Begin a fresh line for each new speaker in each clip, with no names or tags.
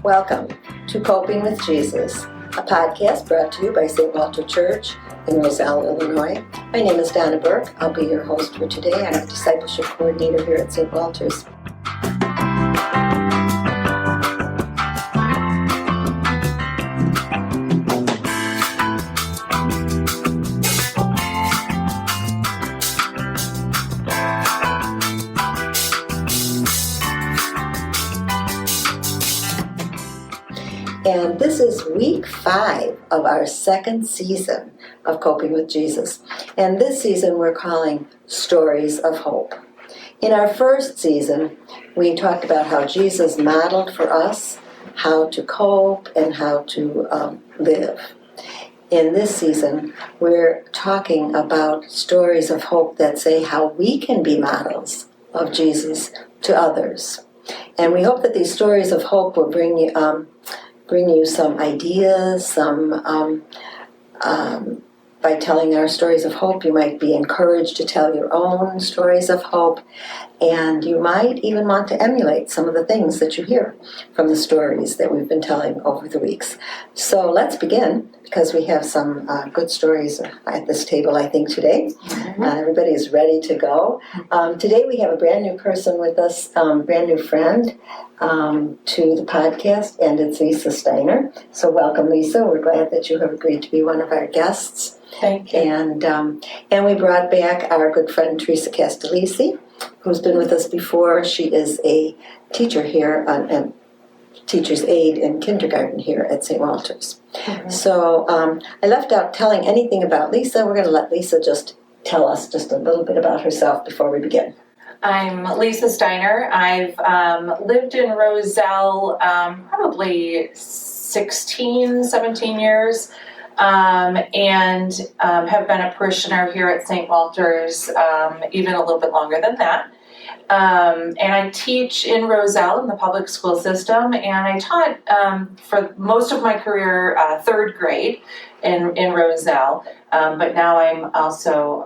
Welcome to Coping with Jesus, a podcast brought to you by St. Walter Church in Roselle, Illinois. My name is Donna Burke. I'll be your host for today. I'm a discipleship coordinator here at St. Walter's. And this is week 5 of our second season of Coping with Jesus. And this season we're calling Stories of Hope. In our first season, we talked about how Jesus modeled for us how to cope and how to live. In this season, we're talking about stories of hope that say how we can be models of Jesus to others. And we hope that these stories of hope will bring you some ideas, by telling our stories of hope, you might be encouraged to tell your own stories of hope, and you might even want to emulate some of the things that you hear from the stories that we've been telling over the weeks. So let's begin, because we have some good stories at this table, I think, today. Everybody is ready to go. Today we have a brand new person with us, brand new friend to the podcast, and it's Lisa Steiner. So welcome, Lisa. We're glad that you have agreed to be one of our guests.
Thank you.
And we brought back our good friend Theresa Castellisi, who's been with us before. She is a teacher here, a teacher's aide in kindergarten here at St. Walter's. Mm-hmm. So I left out telling anything about Lisa. We're going to let Lisa just tell us just a little bit about herself before we begin.
I'm Lisa Steiner. I've lived in Roselle probably 16, 17 years. And have been a parishioner here at St. Walter's even a little bit longer than that. And I teach in Roselle in the public school system, and I taught for most of my career third grade in Roselle, but now I'm also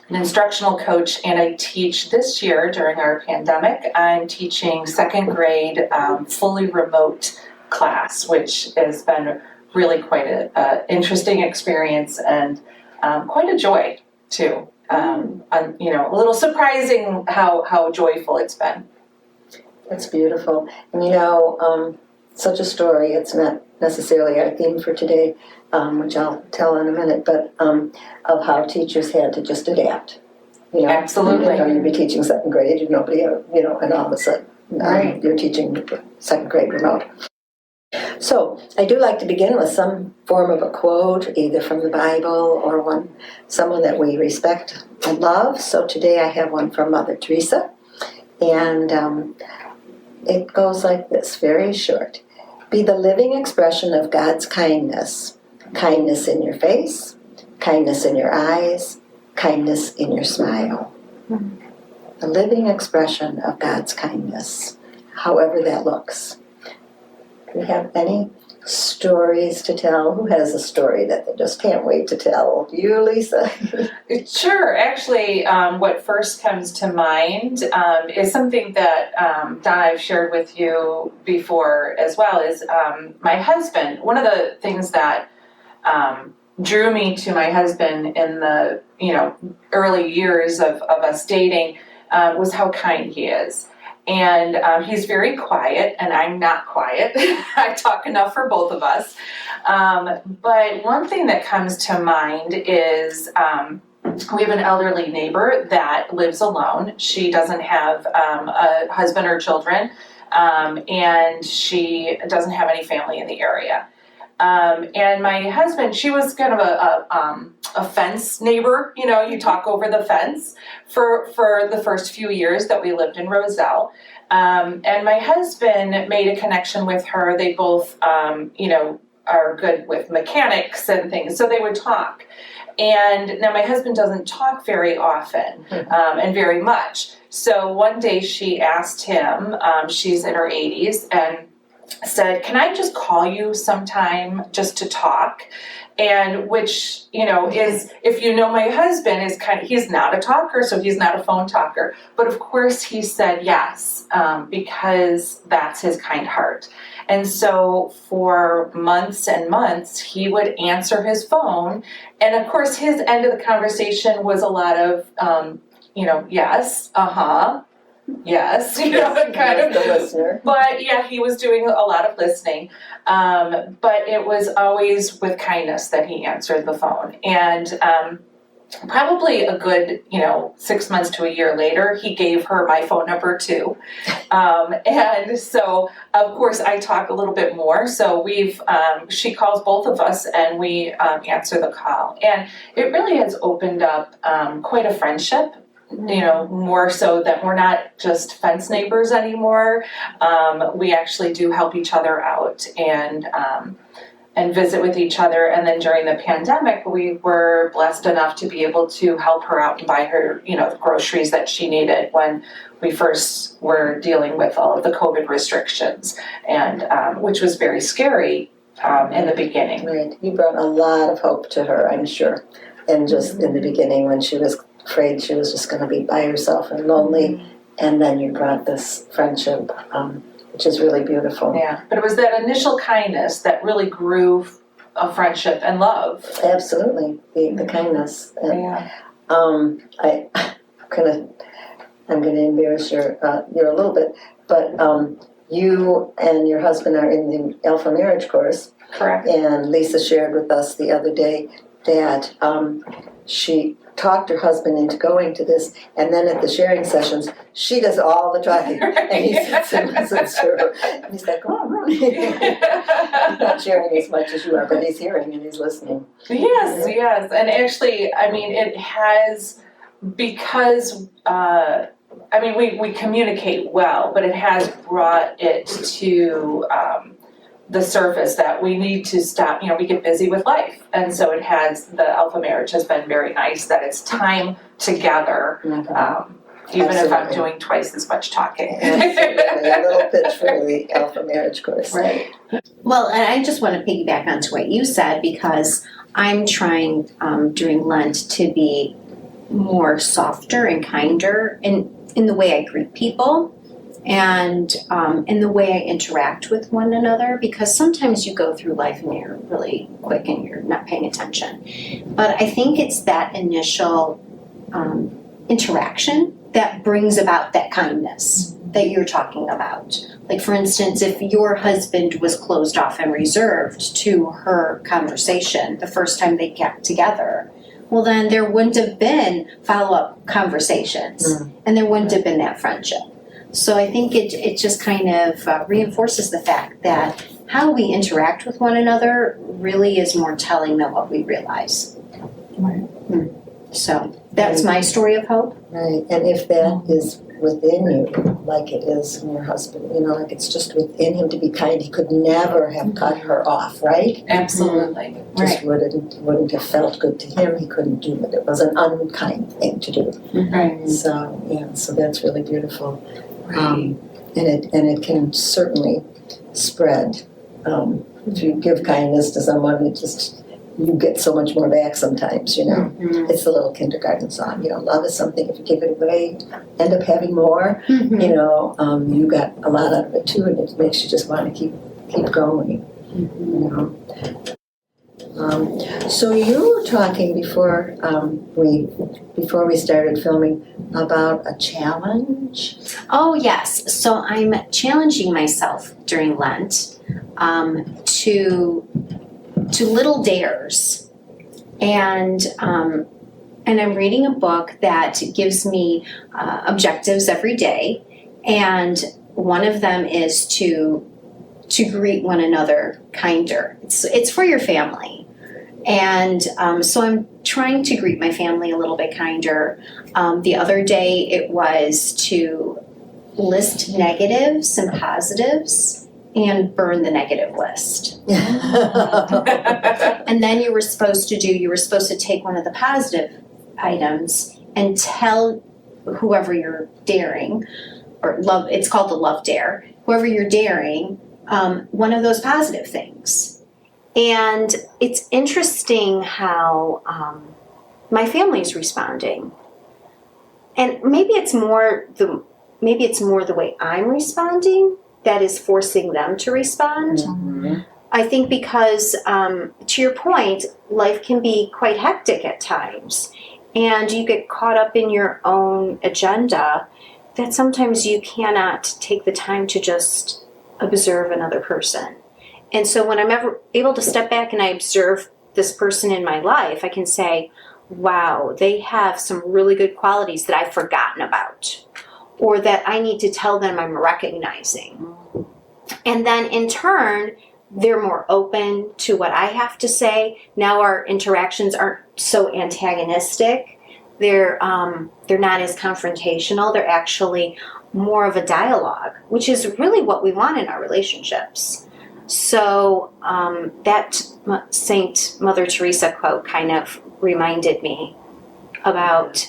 an instructional coach, and I teach this year during our pandemic. I'm teaching second grade fully remote class, which has been really quite an interesting experience and quite a joy too. A little surprising how joyful it's been.
That's beautiful. And such a story. It's not necessarily our theme for today, which I'll tell in a minute, but of how teachers had to just adapt.
Absolutely.
You'd be teaching second grade, nobody, and all of a sudden
right.
You're teaching second grade remote. So I do like to begin with some form of a quote, either from the Bible or someone that we respect and love. So today I have one from Mother Teresa, and it goes like this, very short. Be the living expression of God's kindness. Kindness in your face, kindness in your eyes, kindness in your smile. Mm-hmm. The living expression of God's kindness, however that looks. Do we have any stories to tell? Who has a story that they just can't wait to tell? You, Lisa?
Sure. Actually, what first comes to mind is something that Donna, I've shared with you before as well, is my husband. One of the things that drew me to my husband in the early years of us dating was how kind he is. And he's very quiet, and I'm not quiet. I talk enough for both of us. But one thing that comes to mind is we have an elderly neighbor that lives alone. She doesn't have a husband or children, and she doesn't have any family in the area. And my husband, she was kind of a fence neighbor, you talk over the fence for the first few years that we lived in Roselle. And my husband made a connection with her. They both, are good with mechanics and things, so they would talk. And now my husband doesn't talk very often and very much. So one day she asked him, she's in her 80s, and said, can I just call you sometime just to talk? And which, is, if you know my husband, is he's not a talker, so he's not a phone talker. But of course he said yes, because that's his kind heart. And so for months and months, he would answer his phone. And of course his end of the conversation was a lot of, yes, yes, kind of.
The listener.
But yeah, he was doing a lot of listening. But it was always with kindness that he answered the phone. And probably a good, 6 months to a year later, he gave her my phone number too. And so, of course, I talk a little bit more. So she calls both of us and we answer the call. And it really has opened up quite a friendship. More so that we're not just fence neighbors anymore. We actually do help each other out and visit with each other. And then during the pandemic, we were blessed enough to be able to help her out and buy her, the groceries that she needed when we first were dealing with all of the COVID restrictions, and which was very scary in the beginning.
Right. You brought a lot of hope to her, I'm sure. And just in the beginning when she was afraid she was just going to be by herself and lonely, and then you brought this friendship, which is really beautiful.
Yeah, but it was that initial kindness that really grew a friendship and love.
Absolutely, the kindness. And,
Yeah.
I'm going to embarrass you a little bit, but you and your husband are in the Alpha Marriage course.
Correct.
And Lisa shared with us the other day that she talked her husband into going to this, and then at the sharing sessions, she does all the talking, and he sits and listens to her. And he's like, oh, he's not sharing as much as you are, but he's hearing and he's listening.
Yes. And actually, it has, because, we communicate well, but it has brought it to the surface that we need to stop, we get busy with life. And so the Alpha Marriage has been very nice that it's time together, even
Absolutely.
if I'm doing twice as much talking.
Absolutely. A little pitch for the Alpha Marriage course.
Right.
Well, and I just want to piggyback onto what you said, because I'm trying during Lent to be more softer and kinder in the way I greet people, and in the way I interact with one another, because sometimes you go through life and you're really quick and you're not paying attention. But I think it's that initial interaction that brings about that kindness that you're talking about. Like, for instance, if your husband was closed off and reserved to her conversation the first time they got together, well, then there wouldn't have been follow-up conversations, and there wouldn't have been that friendship. So I think it just kind of reinforces the fact that how we interact with one another really is more telling than what we realize.
Right.
So that's my story of hope.
Right, and if that is within you, like it is in your husband, like it's just within him to be kind, he could never have cut her off, right?
Absolutely.
Just wouldn't have felt good to him. He couldn't do it. It was an unkind thing to do.
Right.
So that's really beautiful. And it can certainly spread. If you give kindness to someone, you get so much more back sometimes, It's the little kindergarten song, love is something, if you give it away, end up having more, you got a lot out of it too, and it makes you just want to keep going, So you were talking before we started filming about a challenge.
Oh, yes. So I'm challenging myself during Lent to little dares, and I'm reading a book that gives me objectives every day, and one of them is to greet one another kinder. It's for your family, and so I'm trying to greet my family a little bit kinder. The other day it was to list negatives and positives and burn the negative list. And then you were supposed to take one of the positive items and tell whoever you're daring, it's called the Love Dare, whoever you're daring, one of those positive things. And it's interesting how my family's responding. And maybe it's more the way I'm responding that is forcing them to respond.
Mm-hmm.
I think because, to your point, life can be quite hectic at times, and you get caught up in your own agenda that sometimes you cannot take the time to just observe another person. And so when I'm ever able to step back and I observe this person in my life, I can say, wow, they have some really good qualities that I've forgotten about, or that I need to tell them I'm recognizing. And then in turn, they're more open to what I have to say. Now our interactions aren't so antagonistic. They're not as confrontational. They're actually more of a dialogue, which is really what we want in our relationships. So that Saint Mother Teresa quote kind of reminded me about.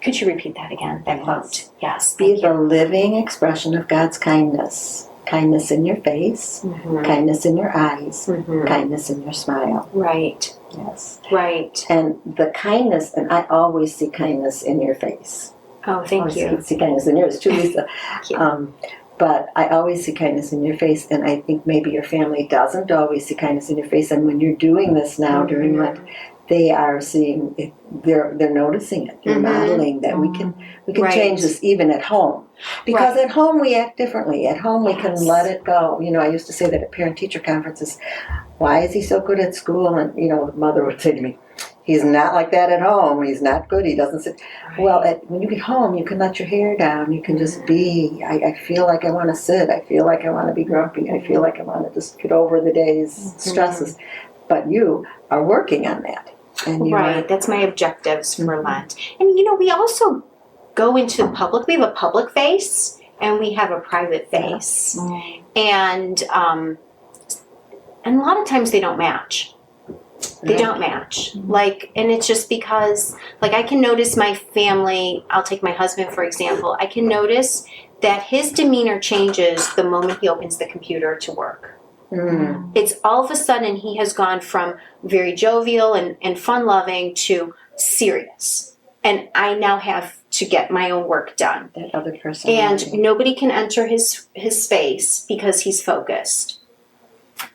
Could you repeat that again? That quote. Yes.
Be the living expression of God's kindness. Kindness in your face, kindness in your eyes, kindness in your smile.
Right.
Yes.
Right.
And the kindness, and I always see kindness in your face.
Oh, thank you.
I see kindness in yours too, Lisa. But I always see kindness in your face, and I think maybe your family doesn't always see kindness in your face. And when you're doing this now during Lent, they are seeing it. They're noticing it. You're modeling that we can change this even at home, because at home we act differently. At home we can let it go. You know, I used to say that at parent-teacher conferences, why is he so good at school? And you know, the mother would say to me, he's not like that at home. He's not good. He doesn't sit. Well, when you get home, you can let your hair down. You can just be. I feel like I want to sit. I feel like I want to be grumpy. I feel like I want to just get over the day's stresses. But you are working on that. And
that's my objectives for Lent. And you know, we also go into public. We have a public face and we have a private face, and a lot of times they don't match. They don't match. And it's just because, I can notice my family. I'll take my husband for example. I can notice that his demeanor changes the moment he opens the computer to work. It's all of a sudden he has gone from very jovial and fun-loving to serious. And I now have to get my own work done.
That other person.
And nobody can enter his space because he's focused.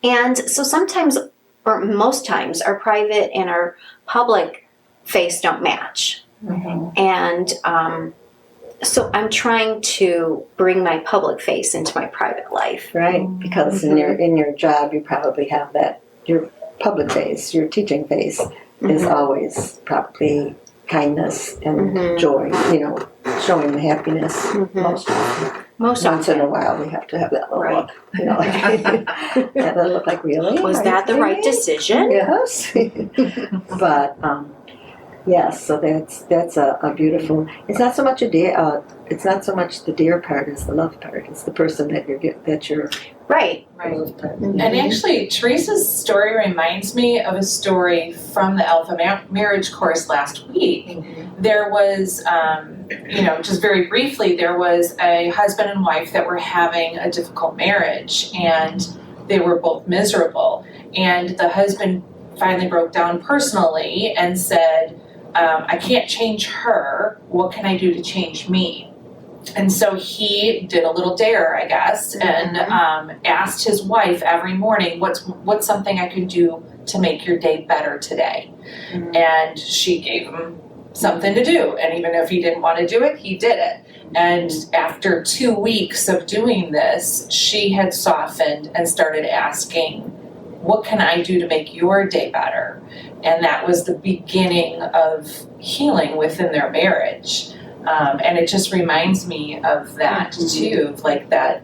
And so sometimes, or most times, our private and our public face don't match. And so I'm trying to bring my public face into my private life.
Right, because in your job you probably have that. Your public face, your teaching face is always probably kindness and joy, you know, showing the happiness most often. Once in a while we have to have that little look, you know, that little look like, really?
Was that the right decision?
Yes. But yes, so that's a beautiful. It's not so much it's not so much the dear part as the love part. It's the person that you're
right.
Love part.
And actually, Teresa's story reminds me of a story from the Alpha Marriage course last week. There was, just very briefly, there was a husband and wife that were having a difficult marriage, and they were both miserable. And the husband finally broke down personally and said, I can't change her. What can I do to change me? And so he did a little dare, I guess, and asked his wife every morning, what's something I could do to make your day better today? And she gave him something to do. And even if he didn't want to do it, he did it. And after 2 weeks of doing this, she had softened and started asking, what can I do to make your day better? And that was the beginning of healing within their marriage. And it just reminds me of that too, like that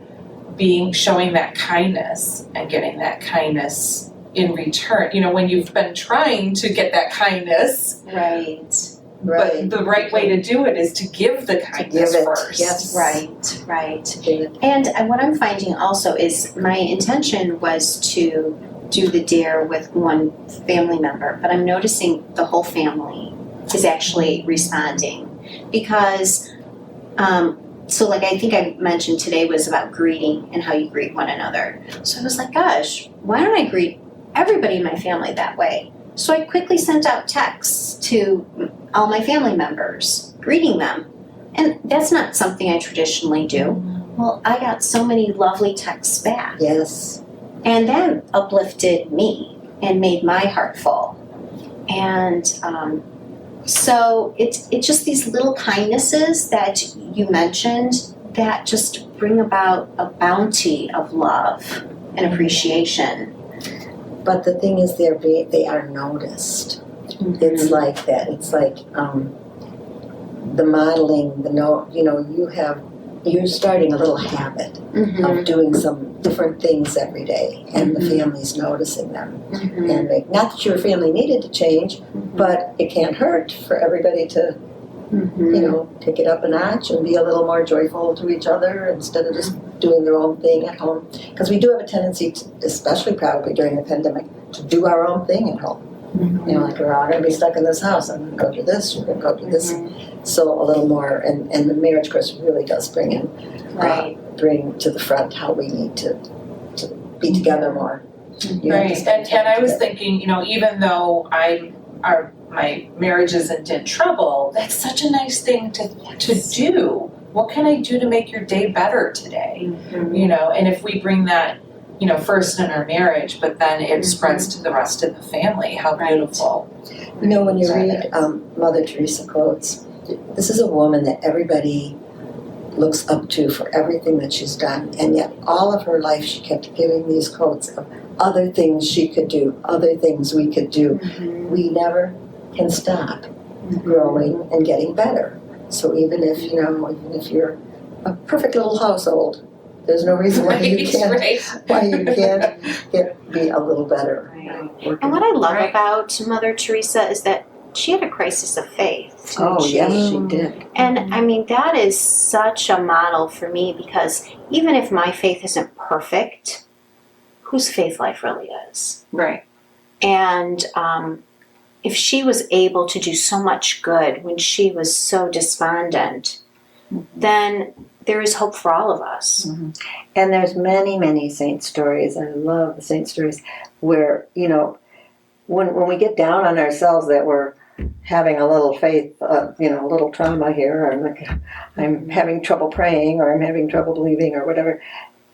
showing that kindness and getting that kindness in return. You know, when you've been trying to get that kindness, but the right way to do it is to give the kindness first.
Yes.
Right. And what I'm finding also is my intention was to do the dare with one family member, but I'm noticing the whole family is actually responding, because so like I think I mentioned today was about greeting and how you greet one another. So I was like, gosh, why don't I greet everybody in my family that way? So I quickly sent out texts to all my family members, greeting them. And that's not something I traditionally do. Well, I got so many lovely texts back.
Yes.
And that uplifted me and made my heart full. And so it's just these little kindnesses that you mentioned that just bring about a bounty of love and appreciation.
But the thing is, they are noticed. Mm-hmm. It's like that. It's like the modeling, you're starting a little habit of doing some different things every day, and the family's noticing them. And not that your family needed to change, but it can't hurt for everybody to, take it up a notch and be a little more joyful to each other instead of just doing their own thing at home. Because we do have a tendency, especially probably during the pandemic, to do our own thing at home. Like we're all going to be stuck in this house. I'm going to go do this, you're going to go do this. So a little more, and the marriage course really does bring in, bring to the front how we need to be together more.
Right, and I was thinking, even though my marriage isn't in trouble, that's such a nice thing to do. What can I do to make your day better today? And if we bring that, first in our marriage, but then it spreads to the rest of the family, how beautiful.
When you read Mother Teresa quotes, this is a woman that everybody looks up to for everything that she's done, and yet all of her life she kept giving these quotes of other things she could do, other things we could do. We never can stop growing and getting better. So even if you're a perfect little household, there's no reason why you can't be a little better.
And what I love about Mother Teresa is that she had a crisis of faith.
Yes, she did.
And I mean, that is such a model for me, because even if my faith isn't perfect, whose faith life really is?
Right.
And if she was able to do so much good when she was so despondent, then there is hope for all of us.
And there's many, many saint stories. I love the saint stories where, when we get down on ourselves that we're having a little faith, a little trauma here, or I'm having trouble praying, or I'm having trouble believing, or whatever.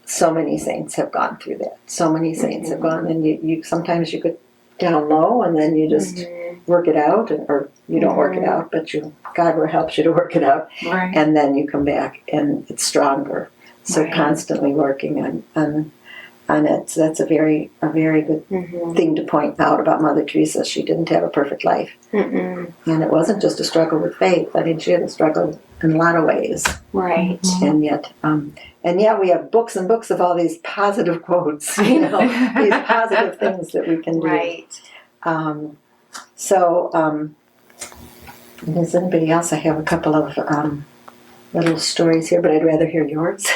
So many saints have gone through that. So many saints have gone, and you sometimes you get down low, and then you just work it out, or you don't work it out, but God helps you to work it out, and then you come back, and it's stronger. So constantly working on it. So that's a very good thing to point out about Mother Teresa. She didn't have a perfect life, and it wasn't just a struggle with faith. I mean, she had a struggle in a lot of ways, and yet we have books and books of all these positive quotes, these positive things that we can do. Does anybody else? I have a couple of little stories here, but I'd rather hear yours.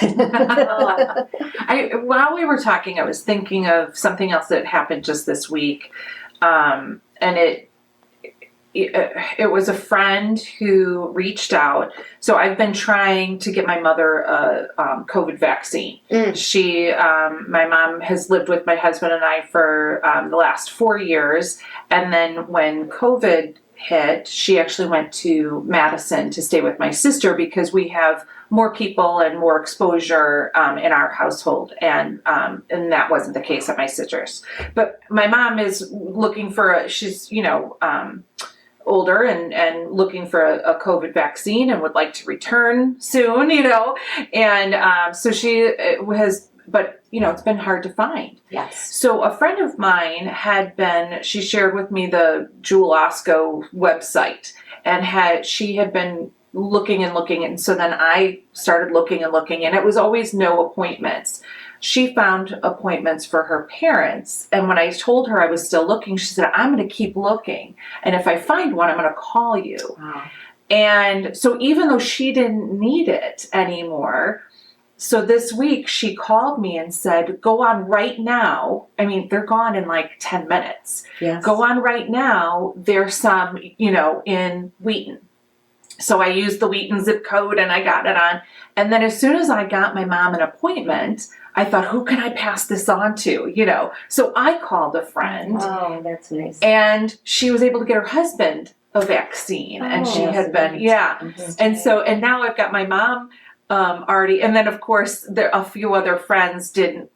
While we were talking, I was thinking of something else that happened just this week, and it was a friend who reached out. So I've been trying to get my mother a COVID vaccine. My mom has lived with my husband and I for the last 4 years, and then when COVID hit, she actually went to Madison to stay with my sister because we have more people and more exposure in our household, and that wasn't the case at my sister's. But my mom is looking for she's older and looking for a COVID vaccine and would like to return soon, and so she has. But, it's been hard to find.
Yes.
So a friend of mine she shared with me the Jewel Osco website, and she had been looking and looking. And so then I started looking and looking, and it was always no appointments. She found appointments for her parents. And when I told her I was still looking, she said, I'm going to keep looking. And if I find one, I'm going to call you. Wow. And so even though she didn't need it anymore, so this week she called me and said, go on right now. I mean, they're gone in like 10 minutes.
Yes.
Go on right now. There's some, in Wheaton. So I used the Wheaton zip code and I got it on. And then as soon as I got my mom an appointment, I thought, who can I pass this on to? So I called a friend.
Oh, that's nice.
And she was able to get her husband a vaccine. And she had been, and now I've got my mom already. And then, of course, a few other friends didn't,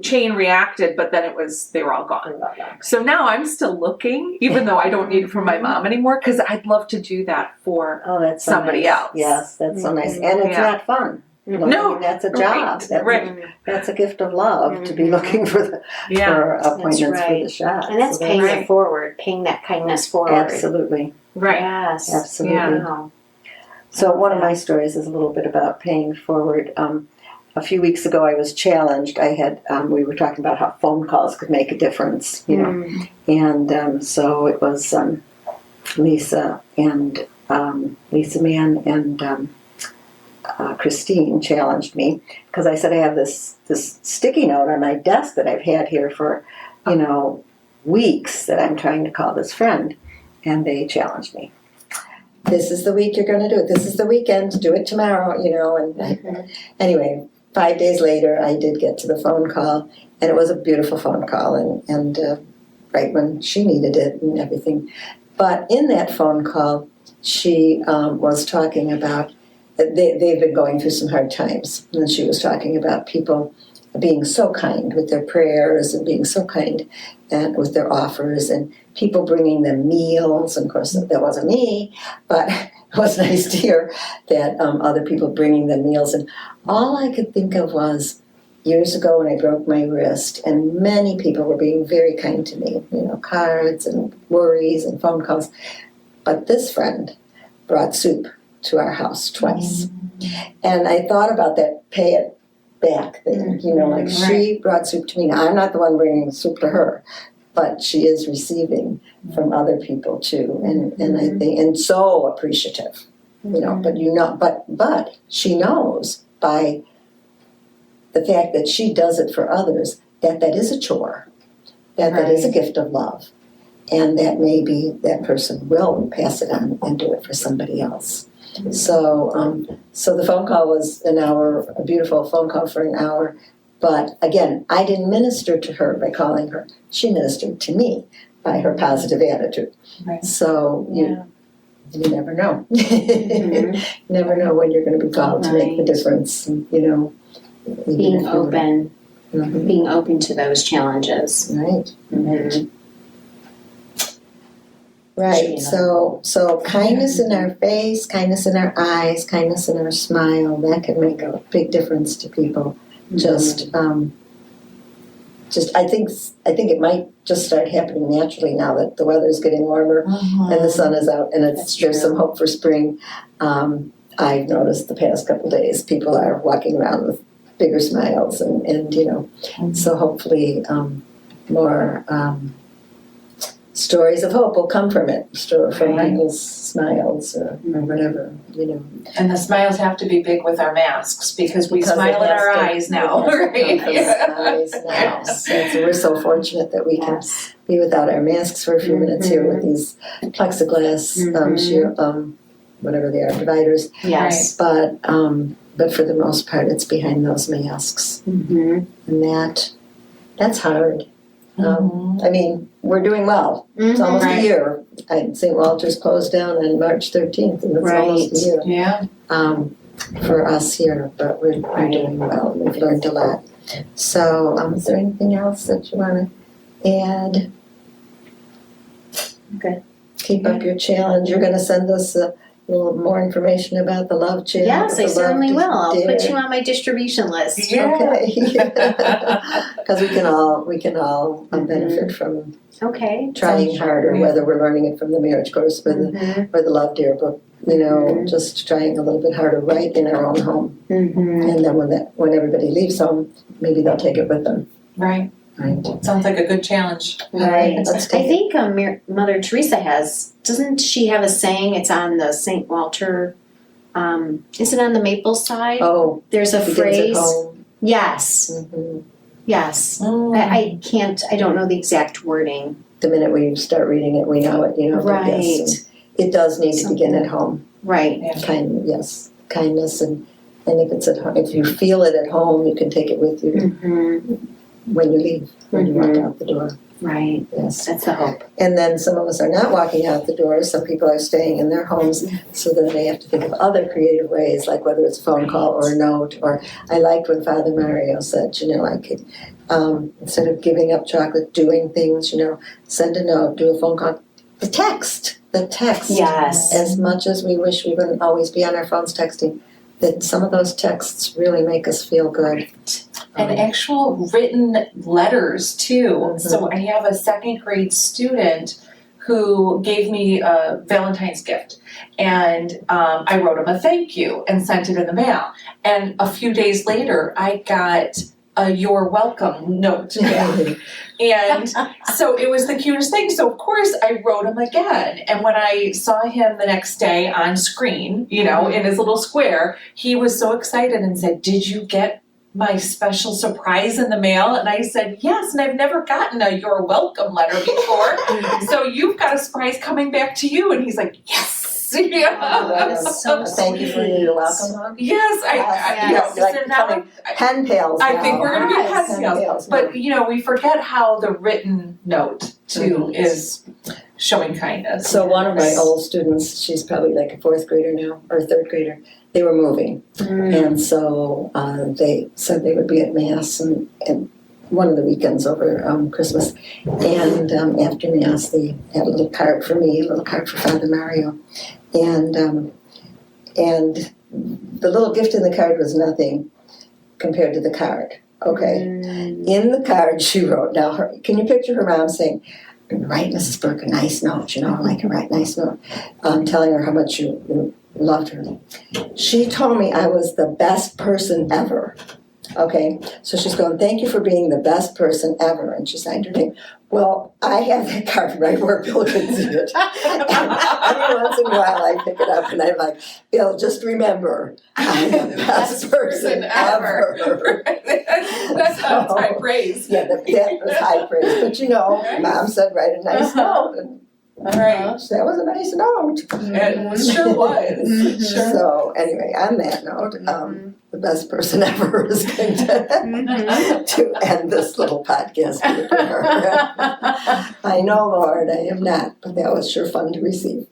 chain reacted, but then they were all gone. So now I'm still looking, even though I don't need it for my mom anymore, because I'd love to do that for
that's so
somebody
nice.
else.
Yes, that's so nice. And it's not fun.
No,
that's a job. That's a gift of love to be looking for appointments for the shot.
And that's paying it forward, paying that kindness forward.
Absolutely.
Right.
Yes.
Absolutely.
Yeah.
So one of my stories is a little bit about paying forward. A few weeks ago, I was challenged. I had we were talking about how phone calls could make a difference, and so it was Lisa Mann and Christine challenged me because I said I have this sticky note on my desk that I've had here for weeks that I'm trying to call this friend, and they challenged me. This is the week you're going to do it. This is the weekend. Do it tomorrow. And anyway. 5 days later, I did get to the phone call, and it was a beautiful phone call, and right when she needed it and everything. But in that phone call, she was talking about, they've been going through some hard times, and she was talking about people being so kind with their prayers and being so kind and with their offers, and people bringing them meals. And of course, that wasn't me, but it was nice to hear that other people bringing them meals. And all I could think of was years ago when I broke my wrist, and many people were being very kind to me, cards and worries and phone calls. But this friend brought soup to our house twice. And I thought about that pay it back thing, she brought soup to me. Now, I'm not the one bringing soup to her, but she is receiving from other people too. And I think, and so appreciative, but she knows by the fact that she does it for others, that is a chore, that is a gift of love, and that maybe that person will pass it on and do it for somebody else. So the phone call was an hour, a beautiful phone call for an hour, but again, I didn't minister to her by calling her. She ministered to me by her positive attitude.
Right.
So you never know. You never know when you're going to be called to make the difference.
Being open, being open to those challenges.
Right. Right. So kindness in our face, kindness in our eyes, kindness in our smile, that can make a big difference to people. Just I think it might just start happening naturally now that the weather's getting warmer and the sun is out, and there's some hope for spring. I've noticed the past couple days people are walking around with bigger smiles, and so hopefully more stories of hope will come from it, from people's smiles or whatever,
And the smiles have to be big with our masks because we smile in our eyes now.
So we're so fortunate that we can be without our masks for a few minutes here with these plexiglass whatever they are, dividers.
Yes.
But for the most part, it's behind those masks, and that's hard. I mean, we're doing well. It's almost a year. St. Walter's closed down on March 13th, and it's almost a year.
Yeah.
For us here, but we're doing well. We've learned a lot. So, is there anything else that you want to add?
Okay.
Keep up your challenge. You're going to send us a little more information about the Love Challenge.
Yes, I certainly will. I'll put you on my distribution list.
Okay. Because we can all benefit from trying harder, whether we're learning it from the marriage course or the Love Dare book. Just trying a little bit harder right in our own home, and then when everybody leaves home, maybe they'll take it with them.
Right. Sounds like a good challenge.
Right. I think Mother Teresa doesn't she have a saying? It's on the St. Walter, is it on the maple side?
Oh,
there's a phrase. Yes. Yes. I don't know the exact wording.
The minute we start reading it, we know it,
Right.
it does need to begin at home.
Right.
Kindness, and if it's at home, if you feel it at home, you can take it with you when you leave, when you walk out the door.
Right.
Yes.
That's the hope.
And then some of us are not walking out the door. Some people are staying in their homes, so then they have to think of other creative ways, like whether it's a phone call or a note. Or I liked when Father Mario said, instead of giving up chocolate, doing things, send a note, do a phone call. The text.
Yes.
As much as we wish we wouldn't always be on our phones texting, that some of those texts really make us feel good.
And actual written letters too. So I have a second grade student who gave me a Valentine's gift, and I wrote him a thank you and sent it in the mail. And a few days later, I got a "You're welcome" note back. And so it was the cutest thing. So of course I wrote him again. And when I saw him the next day on screen, in his little square, he was so excited and said, "Did you get my special surprise in the mail?" And I said, "Yes, and I've never gotten a "You're welcome" letter before. So you've got a surprise coming back to you." And he's like, "Yes."
That is so
Thank you for your welcome, Mom.
Yes,
Like becoming pen pals
I
now.
think we're going to be pen
Pen
pals.
pals
But, we forget how the written note, too, is showing kindness.
So one of my old students, she's probably like a fourth grader now, or a third grader, they were moving. And so they said they would be at Mass and one of the weekends over Christmas. And after Mass, they had a little card for me, a little card for Father Mario. And the little gift in the card was nothing compared to the card. Okay. In the card she wrote, can you picture her mom saying, "Write Mrs. Burke a nice note, write a nice note," telling her how much you loved her. She told me I was the best person ever. Okay, so she's going, "Thank you for being the best person ever," and she signed her name. Well, I have that card right where Bill can see it. And every once in a while I pick it up and I'm like, "Bill, just remember, I'm the best person ever."
That's high praise.
Yeah, that was high praise. But Mom said, "Write a nice note." And that was a nice note.
It sure was.
So anyway, on that note, the best person ever is going to end this little podcast with prayer. I know, Lord, I am not, but that was sure fun to receive.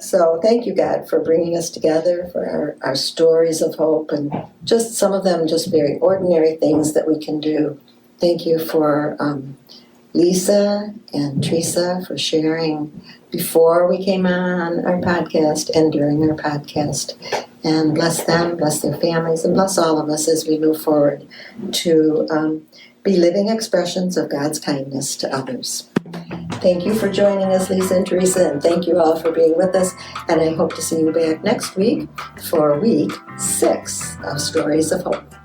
So thank you, God, for bringing us together, for our stories of hope, and just some of them just very ordinary things that we can do. Thank you for Lisa and Theresa for sharing before we came on our podcast and during our podcast. And bless them, bless their families, and bless all of us as we move forward to be living expressions of God's kindness to others. Thank you for joining us, Lisa and Theresa, and thank you all for being with us. And I hope to see you back next week for week 6 of Stories of Hope.